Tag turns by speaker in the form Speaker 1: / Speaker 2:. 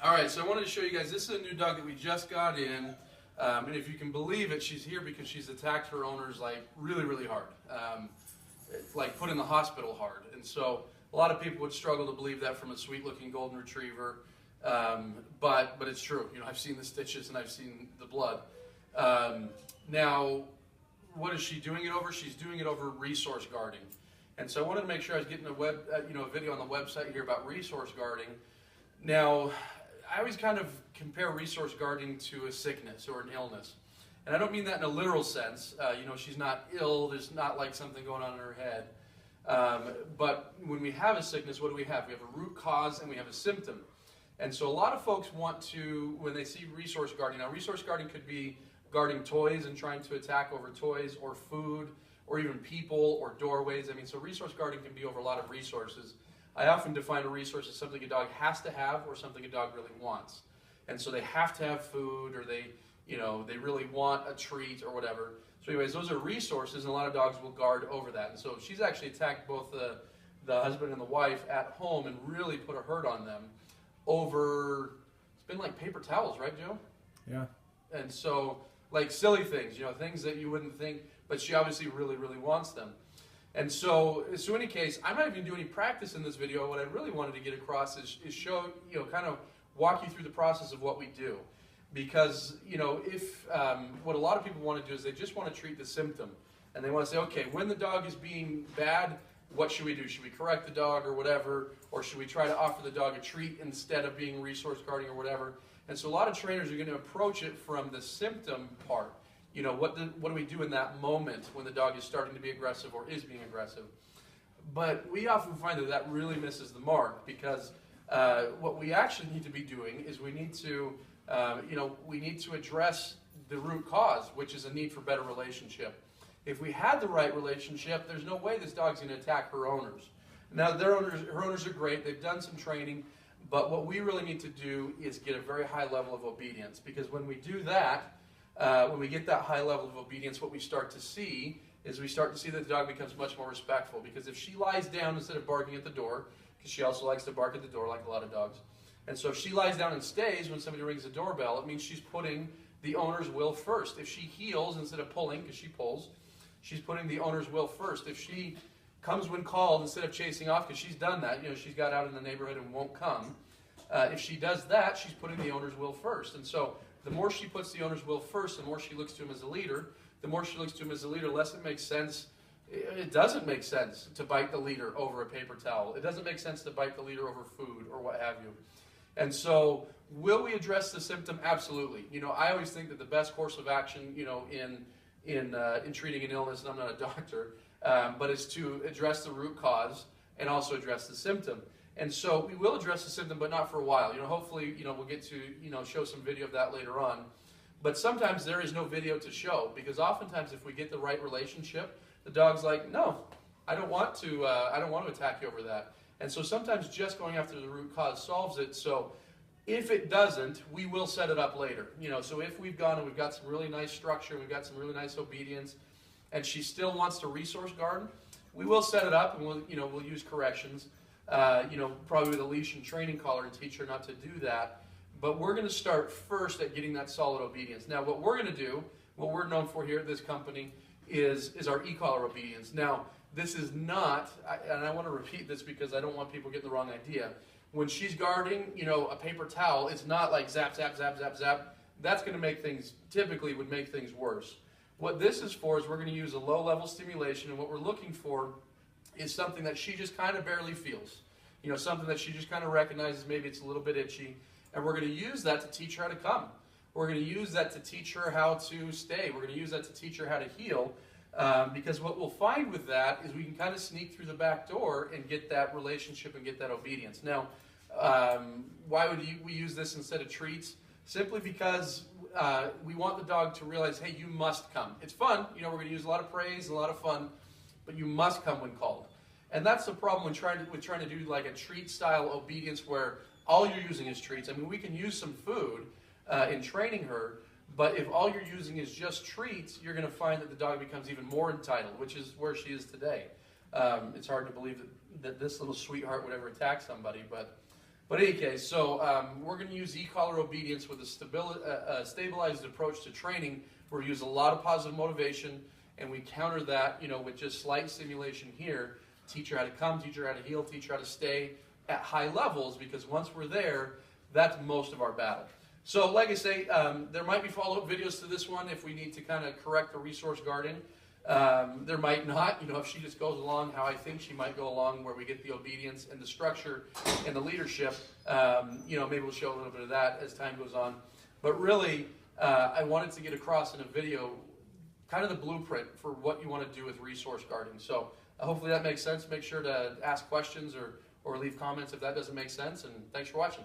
Speaker 1: All right, so I wanted to show you guys, this is a new dog that we just got in, and if you can believe it, she's here because she's attacked her owners like really, really hard, like put in the hospital hard. And so a lot of people would struggle to believe that from a sweet-looking golden retriever, but it's true. You know, I've seen the stitches and I've seen the blood. Now, what is she doing it over? She's doing it over resource guarding. And so I wanted to make sure I was getting a video on the website here about resource guarding. Now, I always kind of compare resource guarding to a sickness or an illness. And I don't mean that in a literal sense. You know, she's not ill. There's not like something going on in her head. But when we have a sickness, what do we have? We have a root cause and we have a symptom. And so a lot of folks want to, when they see resource guarding, now resource guarding could be guarding toys and trying to attack over toys or food or even people or doorways. I mean, so resource guarding can be over a lot of resources. I often define a resource as something a dog has to have or something a dog really wants. And so they have to have food, or they really want a treat or whatever. So anyways, those are resources, and a lot of dogs will guard over that. And so she's actually attacked both the husband and the wife at home and really put a hurt on them over, it's been like paper towels, right, Joe?
Speaker 2: Yeah.
Speaker 1: And so, like silly things, things that you wouldn't think, but she obviously really, really wants them. And so in any case, I'm not even doing any practice in this video. What I really wanted to get across is show, kind of walk you through the process of what we do. Because, if what a lot of people want to do is they just want to treat the symptom. And they want to say, okay, when the dog is being bad, what should we do? Should we correct the dog or whatever? Or should we try to offer the dog a treat instead of being resource guarding or whatever? And so a lot of trainers are going to approach it from the symptom part. What do we do in that moment when the dog is starting to be aggressive or is being aggressive? But we often find that really misses the mark, because what we actually need to be doing is we need to address the root cause, which is a need for better relationship. If we had the right relationship, there's no way this dog's going to attack her owners. Now, her owners are great. They've done some training. But what we really need to do is get a very high level of obedience, because when we do that, when we get that high level of obedience, what we start to see is that the dog becomes much more respectful. Because if she lies down instead of barking at the door, because she also likes to bark at the door like a lot of dogs, and so if she lies down and stays when somebody rings the doorbell, it means she's putting the owner's will first. If she heels instead of pulling, because she pulls, she's putting the owner's will first. If she comes when called instead of chasing off, because she's done that, she's got out in the neighborhood and won't come. If she does that, she's putting the owner's will first. And so the more she puts the owner's will first, the more she looks to him as a leader. The more she looks to him as a leader, less it makes sense. It doesn't make sense to bite the leader over a paper towel. It doesn't make sense to bite the leader over food or what have you. And so, will we address the symptom? Absolutely. I always think that the best course of action, in treating an illness, and I'm not a doctor, but is to address the root cause and also address the symptom. And so we will address the symptom, but not for a while. Hopefully, we'll get to, show some video of that later on. But sometimes there is no video to show, because oftentimes if we get the right relationship, the dog's like, no, I don't want to attack you over that. And so sometimes just going after the root cause solves it. So if it doesn't, we will set it up later. So if we've gone and we've got some really nice structure, we've got some really nice obedience, and she still wants to resource guard, we will set it up, and we'll use corrections. Probably with a leash and training collar, and teach her not to do that. But we're going to start first at getting that solid obedience. Now, what we're going to do, what we're known for here at this company, is our e-collar obedience. Now, this is not, and I want to repeat this because I don't want people getting the wrong idea. When she's guarding, a paper towel, it's not like zap, zap, zap, zap, zap. That's going to make things, typically would make things worse. What this is for is we're going to use a low-level stimulation, and what we're looking for is something that she just kind of barely feels. Something that she just kind of recognizes maybe it's a little bit itchy. And we're going to use that to teach her how to come. We're going to use that to teach her how to stay. We're going to use that to teach her how to heal. Because what we'll find with that is we can kind of sneak through the back door and get that relationship and get that obedience. Now, why would we use this instead of treats? Simply because we want the dog to realize, hey, you must come. It's fun. We're going to use a lot of praise and a lot of fun, but you must come when called. And that's the problem with trying to do like a treat-style obedience where all you're using is treats. I mean, we can use some food in training her, but if all you're using is just treats, you're going to find that the dog becomes even more entitled, which is where she is today. It's hard to believe that this little sweetheart would ever attack somebody, but But in any case, so we're going to use e-collar obedience with a stabilized approach to training. We're going to use a lot of positive motivation, and we counter that, with just slight stimulation here. Teach her how to come, teach her how to heal, teach her how to stay at high levels, because once we're there, that's most of our battle. So like I say, there might be follow-up videos to this one if we need to kind of correct the resource guarding. There might not, if she just goes along how I think she might go along, where we get the obedience and the structure and the leadership, maybe we'll show a little bit of that as time goes on. But really, I wanted to get across in a video kind of the blueprint for what you want to do with resource guarding. So hopefully that makes sense. Make sure to ask questions or leave comments if that doesn't make sense, and thanks for watching.